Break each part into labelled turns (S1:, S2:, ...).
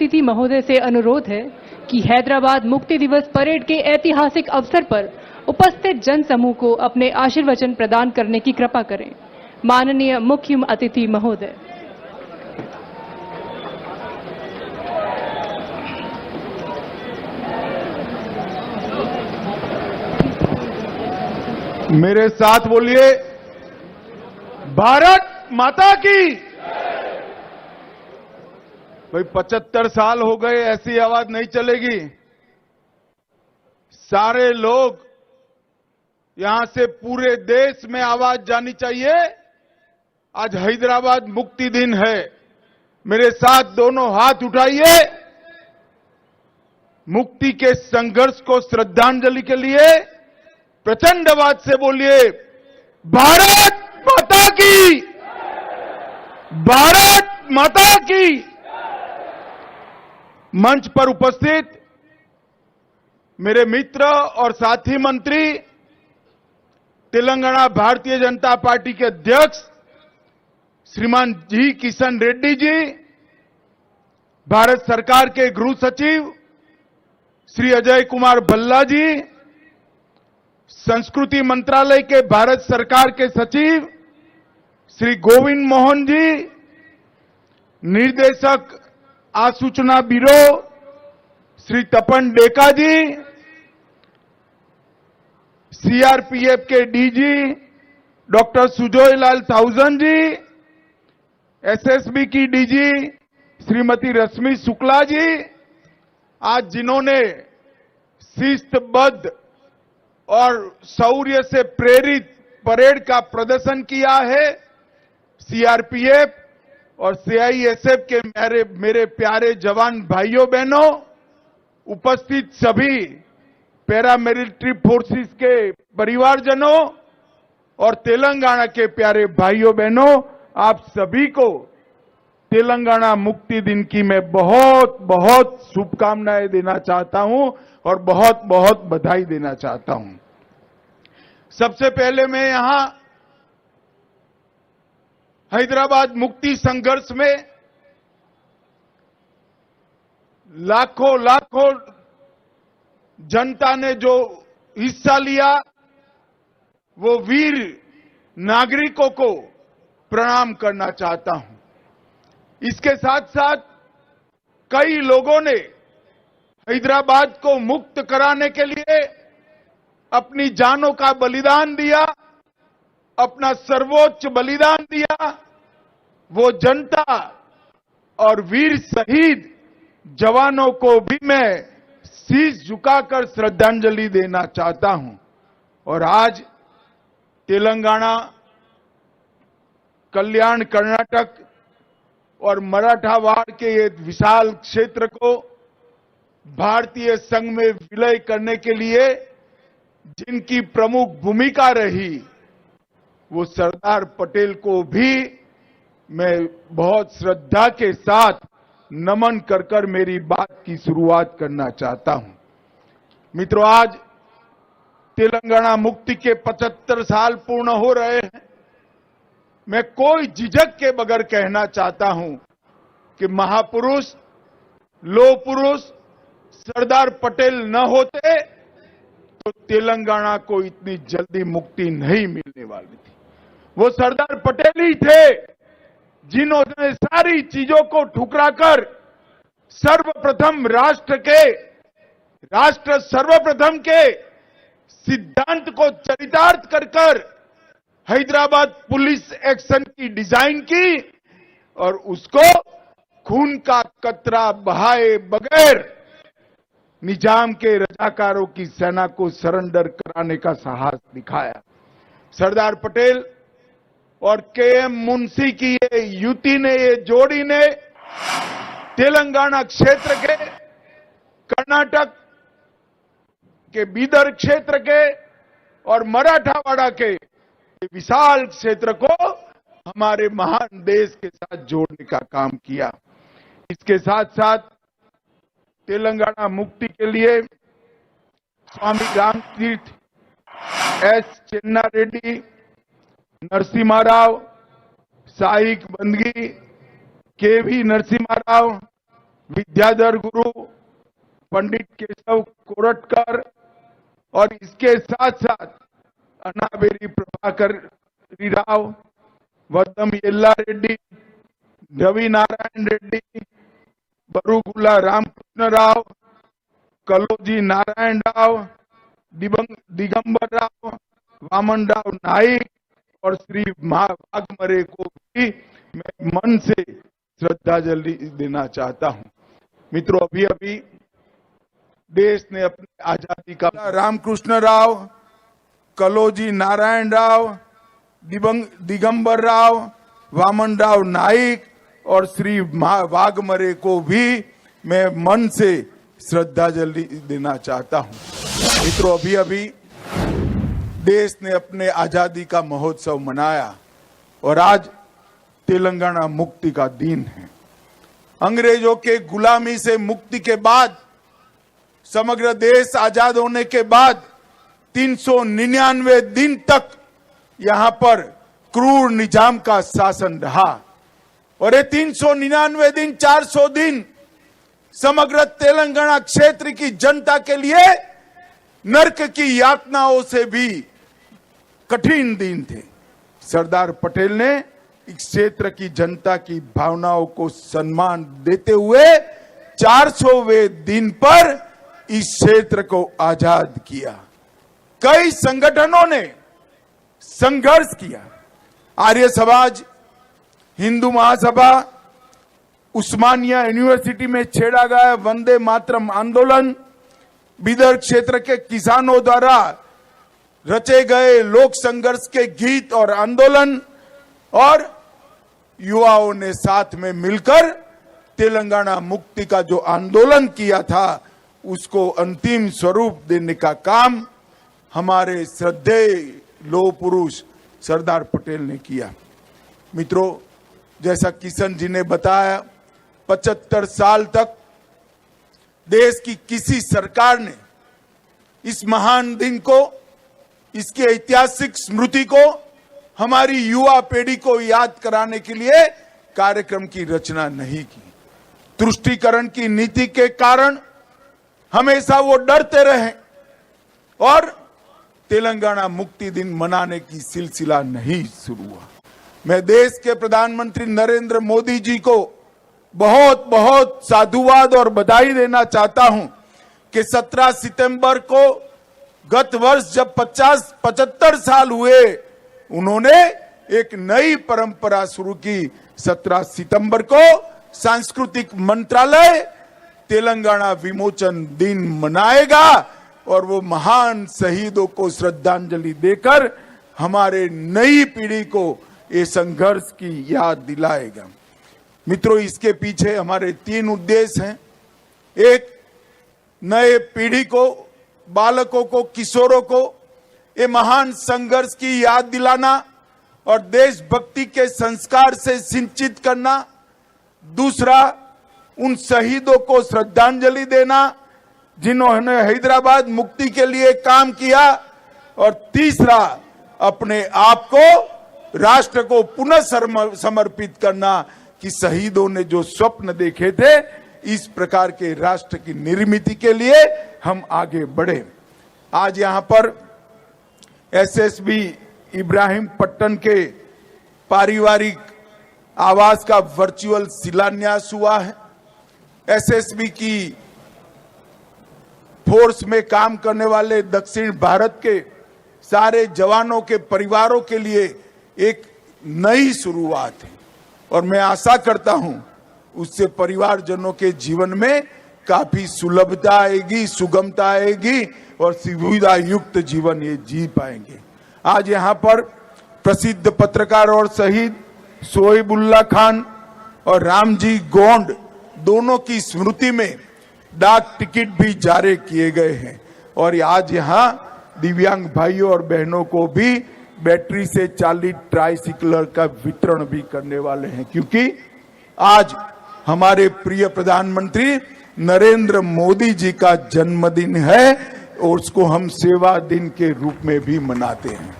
S1: अतिथि महोदय से अनुरोध है कि हैदराबाद मुक्ति दिवस परेड के ऐतिहासिक अवसर पर उपस्थित जन समूह को अपने आशीर्वचन प्रदान करने की कृपा करें। माननीय मुख्य अतिथि महोदय।
S2: मेरे साथ बोलिए, भारत माता की। भाई 75 साल हो गए, ऐसी आवाज नहीं चलेगी। सारे लोग यहां से पूरे देश में आवाज जानी चाहिए। आज हैदराबाद मुक्ति दिन है। मेरे साथ दोनों हाथ उठाइए। मुक्ति के संघर्ष को श्रद्धांजलि के लिए प्रचंड आवाज से बोलिए, भारत माता की, भारत माता की। मंच पर उपस्थित मेरे मित्र और साथी मंत्री, तेलंगाना भारतीय जनता पार्टी के अध्यक्ष श्रीमान जी किशन रेड्डी जी, भारत सरकार के गृह सचिव श्री अजय कुमार भल्ला जी, संस्कृति मंत्रालय के भारत सरकार के सचिव श्री गोविंद मोहन जी, निर्देशक आसूचना ब्यूरो श्री तपन डेका जी, सीआरपीएफ के डीजी डॉक्टर सुजोय लाल थाउजन जी, एसएसबी की डीजी श्रीमती रश्मि शुक्ला जी, आज जिन्होंने शिस्तबद्ध और शौर्य से प्रेरित परेड का प्रदर्शन किया है, सीआरपीएफ और सीआईएसएफ के मेरे प्यारे जवान भाइयों बहनों, उपस्थित सभी पैरामिलिट्री फोर्सेस के परिवारजनों और तेलंगाना के प्यारे भाइयों बहनों, आप सभी को तेलंगाना मुक्ति दिन की मैं बहुत बहुत शुभकामनाएं देना चाहता हूं और बहुत बहुत बधाई देना चाहता हूं। सबसे पहले मैं यहां हैदराबाद मुक्ति संघर्ष में लाखों लाखों जनता ने जो हिस्सा लिया, वो वीर नागरिकों को प्रणाम करना चाहता हूं। इसके साथ साथ कई लोगों ने हैदराबाद को मुक्त कराने के लिए अपनी जानों का बलिदान दिया, अपना सर्वोच्च बलिदान दिया। वो जनता और वीर शहीद जवानों को भी मैं शीश झुकाकर श्रद्धांजलि देना चाहता हूं। और आज तेलंगाना, कल्याण कर्नाटक और मराठावाड़ के ये विशाल क्षेत्र को भारतीय संघ में विलय करने के लिए जिनकी प्रमुख भूमिका रही, वो सरदार पटेल को भी मैं बहुत श्रद्धा के साथ नमन कर मेरी बात की शुरुआत करना चाहता हूं। मित्रों, आज तेलंगाना मुक्ति के 75 साल पूर्ण हो रहे हैं। मैं कोई झिझक के बगैर कहना चाहता हूं कि महापुरुष, लोह पुरुष सरदार पटेल न होते तो तेलंगाना को इतनी जल्दी मुक्ति नहीं मिलने वाली थी। वो सरदार पटेल ही थे जिन्होंने सारी चीजों को ठुकराकर सर्वप्रथम राष्ट्र सर्वप्रथम के सिद्धांत को चरितार्थ कर हैदराबाद पुलिस एक्शन की डिजाइन की और उसको खून का कतरा बहाए बगैर निजाम के रजाकारों की सेना को सरेंडर कराने का साहस दिखाया। सरदार पटेल और केएम मुंशी की ये युति ने, ये जोड़ी ने तेलंगाना क्षेत्र के, कर्नाटक के बीदर क्षेत्र के और मराठावाड़ा के विशाल क्षेत्र को हमारे महान देश के साथ जोड़ने का काम किया। इसके साथ साथ तेलंगाना मुक्ति के लिए स्वामी रामतीर्थ एस चेन्ना रेड्डी, नरसिम्हा राव, साइक बंदगी, केवी नरसिम्हा राव, विद्याधर गुरु, पंडित केशव कोरटकर और इसके साथ साथ अनाबेरी प्रभाकर राव, वद्दम येल्ला रेड्डी, रवि नारायण रेड्डी, बरुगुला रामकृष्ण राव, कलोजी नारायण राव, दिगंबर राव, वामन राव नाइक और श्री वाघमरे को भी मैं मन से श्रद्धांजलि देना चाहता हूं। मित्रों, अभी अभी देश ने अपनी आजादी का रामकृष्ण राव, कलोजी नारायण राव, दिगंबर राव, वामन राव नाइक और श्री वाघमरे को भी मैं मन से श्रद्धांजलि देना चाहता हूं। मित्रों, अभी अभी देश ने अपने आजादी का महोत्सव मनाया और आज तेलंगाना मुक्ति का दिन है। अंग्रेजों के गुलामी से मुक्ति के बाद, समग्र देश आजाद होने के बाद 399 दिन तक यहां पर क्रूर निजाम का शासन रहा और ये 399 दिन, 400 दिन समग्र तेलंगाना क्षेत्र की जनता के लिए नरक की यातनाओं से भी कठिन दिन थे। सरदार पटेल ने इस क्षेत्र की जनता की भावनाओं को सम्मान देते हुए 400वें दिन पर इस क्षेत्र को आजाद किया। कई संगठनों ने संघर्ष किया। आर्य समाज, हिंदू महासभा, उस्मानिया यूनिवर्सिटी में छेड़ा गया वंदे मातरम आंदोलन, बीदर क्षेत्र के किसानों द्वारा रचे गए लोक संघर्ष के गीत और आंदोलन और युवाओं ने साथ में मिलकर तेलंगाना मुक्ति का जो आंदोलन किया था उसको अंतिम स्वरूप देने का काम हमारे श्रद्धेय लौह पुरुष सरदार पटेल ने किया। मित्रों, जैसा किशन जी ने बताया, 75 साल तक देश की किसी सरकार ने इस महान दिन को, इसकी ऐतिहासिक स्मृति को हमारी युवा पीढ़ी को याद कराने के लिए कार्यक्रम की रचना नहीं की। तुष्टीकरण की नीति के कारण हमेशा वो डरते रहे और तेलंगाना मुक्ति दिन मनाने की सिलसिला नहीं शुरू हुआ। मैं देश के प्रधानमंत्री नरेंद्र मोदी जी को बहुत बहुत साधुवाद और बधाई देना चाहता हूं कि 17 सितंबर को गत वर्ष जब 75 साल हुए, उन्होंने एक नई परंपरा शुरू की। 17 सितंबर को सांस्कृतिक मंत्रालय तेलंगाना विमोचन दिन मनाएगा और वो महान शहीदों को श्रद्धांजलि देकर हमारे नई पीढ़ी को ये संघर्ष की याद दिलाएगा। मित्रों, इसके पीछे हमारे 3 उद्देश्य हैं। एक, नए पीढ़ी को, बालकों को, किशोरों को ये महान संघर्ष की याद दिलाना और देशभक्ति के संस्कार से सिंचित करना। दूसरा, उन शहीदों को श्रद्धांजलि देना जिन्होंने हैदराबाद मुक्ति के लिए काम किया। और तीसरा, अपने आप को राष्ट्र को पुनः समर्पित करना कि शहीदों ने जो स्वप्न देखे थे, इस प्रकार के राष्ट्र की निर्मित के लिए हम आगे बढ़े। आज यहां पर एसएसबी इब्राहिम पट्टन के पारिवारिक आवास का वर्चुअल शिलान्यास हुआ है। एसएसबी की फोर्स में काम करने वाले दक्षिण भारत के सारे जवानों के परिवारों के लिए एक नई शुरुआत है और मैं आशा करता हूं उससे परिवारजनों के जीवन में काफी सुलभता आएगी, सुगमता आएगी और सुविधा युक्त जीवन ये जी पाएंगे। आज यहां पर प्रसिद्ध पत्रकार और शहीद शोएबुल्ला खान और रामजी गोंड दोनों की स्मृति में डाक टिकट भी जारी किए गए हैं और आज यहां दिव्यांग भाइयों और बहनों को भी बैटरी से चालित ट्राइसिकल का वितरण भी करने वाले हैं, क्योंकि आज हमारे प्रिय प्रधानमंत्री नरेंद्र मोदी जी का जन्मदिन है और उसको हम सेवा दिन के रूप में भी मनाते हैं।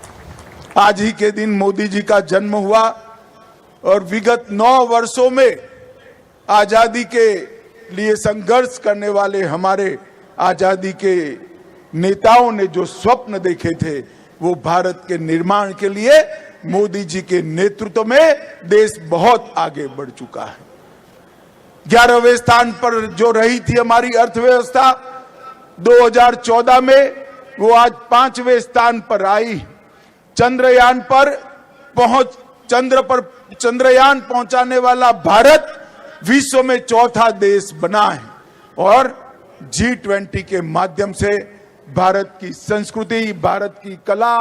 S2: आज ही के दिन मोदी जी का जन्म हुआ और विगत 9 वर्षों में आजादी के लिए संघर्ष करने वाले हमारे आजादी के नेताओं ने जो स्वप्न देखे थे, वो भारत के निर्माण के लिए मोदी जी के नेतृत्व में देश बहुत आगे बढ़ चुका है। 11वें स्थान पर जो रही थी हमारी अर्थव्यवस्था 2014 में, वो आज 5वें स्थान पर आई। चंद्रयान पहुंचाने वाला भारत विश्व में चौथा देश बना है और G20 के माध्यम से भारत की संस्कृति, भारत की कला,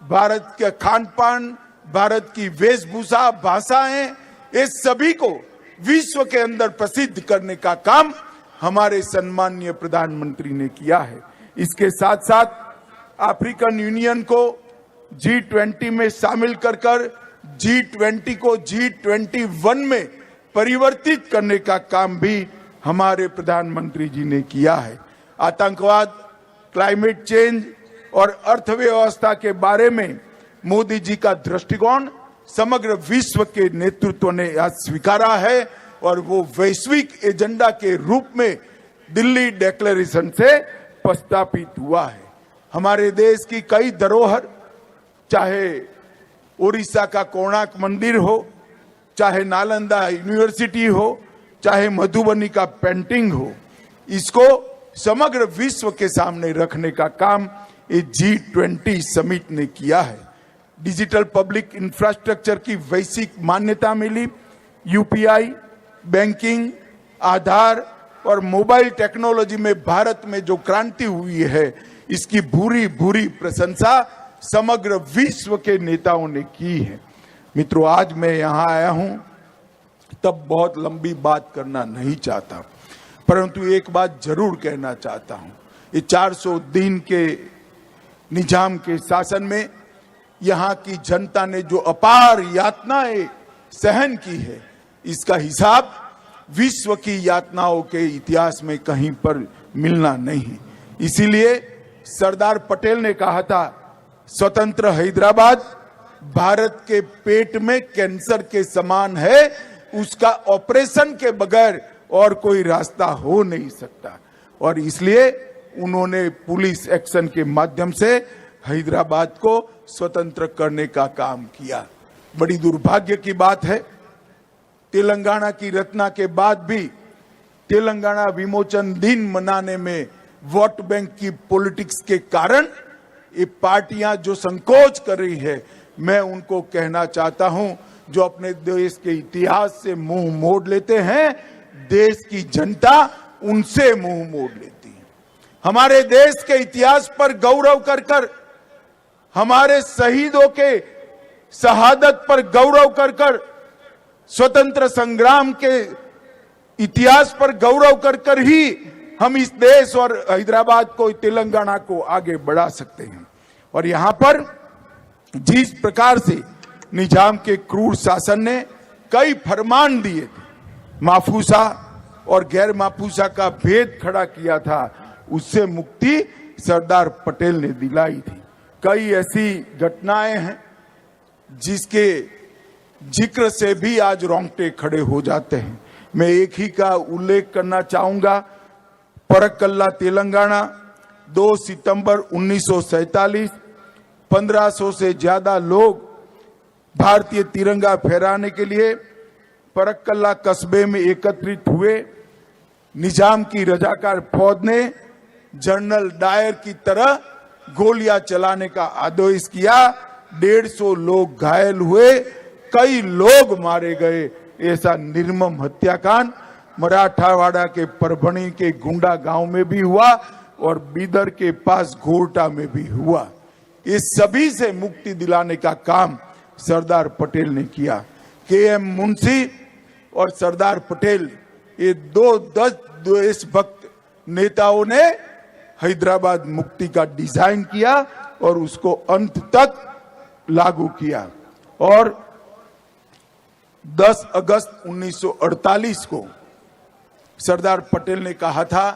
S2: भारत के खान पान, भारत की वेशभूषा, भाषाएं, ये सभी को विश्व के अंदर प्रसिद्ध करने का काम हमारे सम्माननीय प्रधानमंत्री ने किया है। इसके साथ साथ अफ्रीकन यूनियन को G20 में शामिल कर G20 को G21 में परिवर्तित करने का काम भी हमारे प्रधानमंत्री जी ने किया है। आतंकवाद, क्लाइमेट चेंज और अर्थव्यवस्था के बारे में मोदी जी का दृष्टिकोण समग्र विश्व के नेतृत्व ने आज स्वीकारा है और वो वैश्विक एजेंडा के रूप में दिल्ली डिक्लेरेशन से प्रस्तावित हुआ है। हमारे देश की कई धरोहर, चाहे उड़ीसा का कोणार्क मंदिर हो, चाहे नालंदा यूनिवर्सिटी हो, चाहे मधुबनी का पेंटिंग हो, इसको समग्र विश्व के सामने रखने का काम ये G20 समिट ने किया है। डिजिटल पब्लिक इंफ्रास्ट्रक्चर की वैश्विक मान्यता मिली। यूपीआई, बैंकिंग, आधार और मोबाइल टेक्नोलॉजी में भारत में जो क्रांति हुई है, इसकी भूरी भूरी प्रशंसा समग्र विश्व के नेताओं ने की है। मित्रों, आज मैं यहां आया हूं तब बहुत लंबी बात करना नहीं चाहता, परंतु एक बात जरूर कहना चाहता हूं। ये 400 दिन के निजाम के शासन में यहाँ की जनता ने जो अपार यातनाएं सहन की है, इसका हिसाब विश्व की यातनाओं के इतिहास में कहीं पर मिलना नहीं। इसीलिए सरदार पटेल ने कहा था, स्वतंत्र हैदराबाद भारत के पेट में कैंसर के समान है, उसका ऑपरेशन के बगैर और कोई रास्ता हो नहीं सकता। और इसलिए उन्होंने पुलिस एक्शन के माध्यम से हैदराबाद को स्वतंत्र करने का काम किया। बड़ी दुर्भाग्य की बात है, तेलंगाना की रचना के बाद भी तेलंगाना विमोचन दिन मनाने में वोट बैंक की पॉलिटिक्स के कारण ये पार्टियां जो संकोच कर रही है, मैं उनको कहना चाहता हूं, जो अपने देश के इतिहास से मुंह मोड़ लेते हैं, देश की जनता उनसे मुंह मोड़ लेती है। हमारे देश के इतिहास पर गौरव कर हमारे शहीदों के शहादत पर गौरव कर स्वतंत्र संग्राम के इतिहास पर गौरव कर ही हम इस देश और हैदराबाद को, तेलंगाना को आगे बढ़ा सकते हैं। और यहां पर जिस प्रकार से निजाम के क्रूर शासन ने कई फरमान दिए थे, माफूसा और गैर माफूसा का भेद खड़ा किया था, उससे मुक्ति सरदार पटेल ने दिलाई थी। कई ऐसी घटनाएं हैं जिसके जिक्र से भी आज रोंगटे खड़े हो जाते हैं। मैं एक ही का उल्लेख करना चाहूंगा। परक्कल्ला तेलंगाना 2 सितंबर 1947, 1500 से ज्यादा लोग भारतीय तिरंगा फहराने के लिए परक्कल्ला कस्बे में एकत्रित हुए। निजाम की रजाकार फौज ने जनरल डायर की तरह गोलियां चलाने का आदेश किया। 150 लोग घायल हुए, कई लोग मारे गए। ऐसा निर्मम हत्याकांड मराठावाड़ा के परभणी के गुंडा गांव में भी हुआ और बीदर के पास घोरटा में भी हुआ। इस सभी से मुक्ति दिलाने का काम सरदार पटेल ने किया। KM मुंशी और सरदार पटेल, ये 2 देशभक्त नेताओं ने हैदराबाद मुक्ति का डिजाइन किया और उसको अंत तक लागू किया। और 10 अगस्त 1948 को सरदार पटेल ने कहा था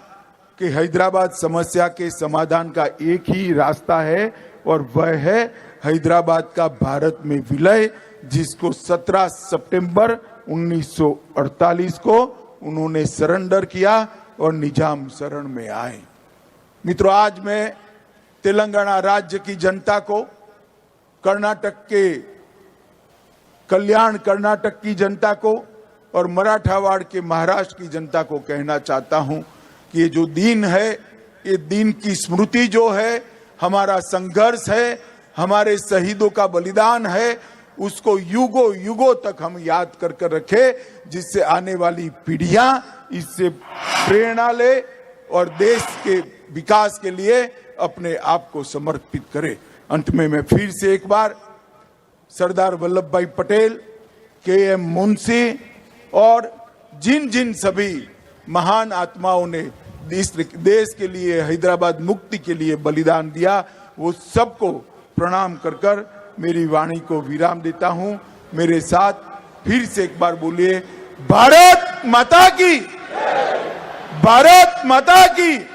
S2: कि हैदराबाद समस्या के समाधान का एक ही रास्ता है और वह है हैदराबाद का भारत में विलय, जिसको 17 सितंबर 1948 को उन्होंने सरेंडर किया और निजाम शरण में आए। मित्रों, आज मैं तेलंगाना राज्य की जनता को, कर्नाटक के कल्याण कर्नाटक की जनता को और मराठावाड़ के महाराष्ट्र की जनता को कहना चाहता हूं कि ये जो दिन है, ये दिन की स्मृति जो है, हमारा संघर्ष है, हमारे शहीदों का बलिदान है, उसको युगों युगों तक हम याद कर कर रखें, जिससे आने वाली पीढ़ियां इससे प्रेरणा ले और देश के विकास के लिए अपने आप को समर्पित करे। अंत में मैं फिर से एक बार सरदार वल्लभ भाई पटेल, के.एम. मुंशी और जिन जिन सभी महान आत्माओं ने इस देश के लिए, हैदराबाद मुक्ति के लिए बलिदान दिया, वो सबको प्रणाम कर कर मेरी वाणी को विराम देता हूं। मेरे साथ फिर से एक बार बोलिए, भारत माता की, भारत माता की।